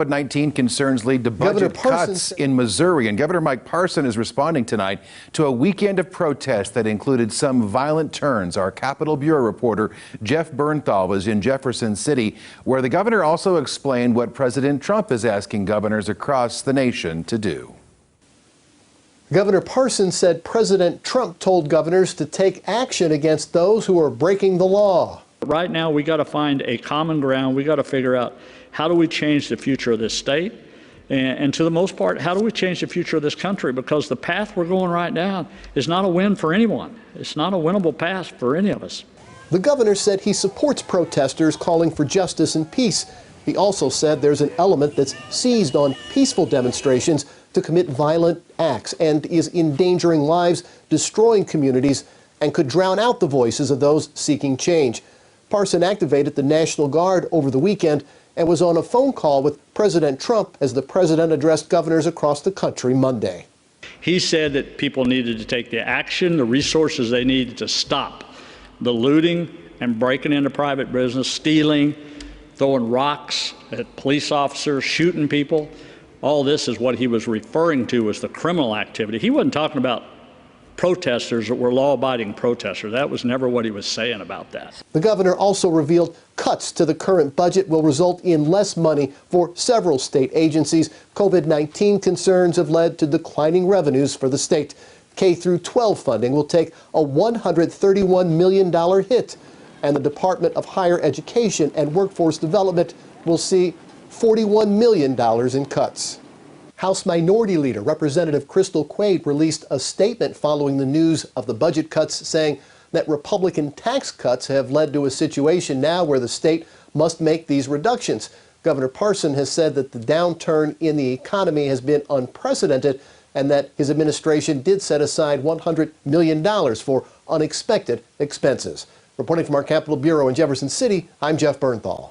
COVID-19 concerns lead to budget cuts in Missouri, and Governor Mike Parson is responding tonight to a weekend of protests that included some violent turns. Our Capitol Bureau reporter Jeff Bernthal was in Jefferson City, where the governor also explained what President Trump is asking governors across the nation to do. Governor Parson said President Trump told governors to take action against those who are breaking the law. Right now, we got to find a common ground. We got to figure out, how do we change the future of this state? And to the most part, how do we change the future of this country? Because the path we're going right now is not a win for anyone. It's not a winnable path for any of us. The governor said he supports protesters calling for justice and peace. He also said there's an element that's seized on peaceful demonstrations to commit violent acts and is endangering lives, destroying communities, and could drown out the voices of those seeking change. Parson activated the National Guard over the weekend and was on a phone call with President Trump as the president addressed governors across the country Monday. He said that people needed to take the action, the resources they needed to stop the looting and breaking into private business, stealing, throwing rocks at police officers, shooting people. All this is what he was referring to as the criminal activity. He wasn't talking about protesters that were law-abiding protesters. That was never what he was saying about that. The governor also revealed cuts to the current budget will result in less money for several state agencies. COVID-19 concerns have led to declining revenues for the state. K-12 funding will take a $131 million hit, and the Department of Higher Education and Workforce Development will see $41 million in cuts. House Minority Leader Representative Crystal Quade released a statement following the news of the budget cuts, saying that Republican tax cuts have led to a situation now where the state must make these reductions. Governor Parson has said that the downturn in the economy has been unprecedented and that his administration did set aside $100 million for unexpected expenses. Reporting from our Capitol Bureau in Jefferson City, I'm Jeff Bernthal.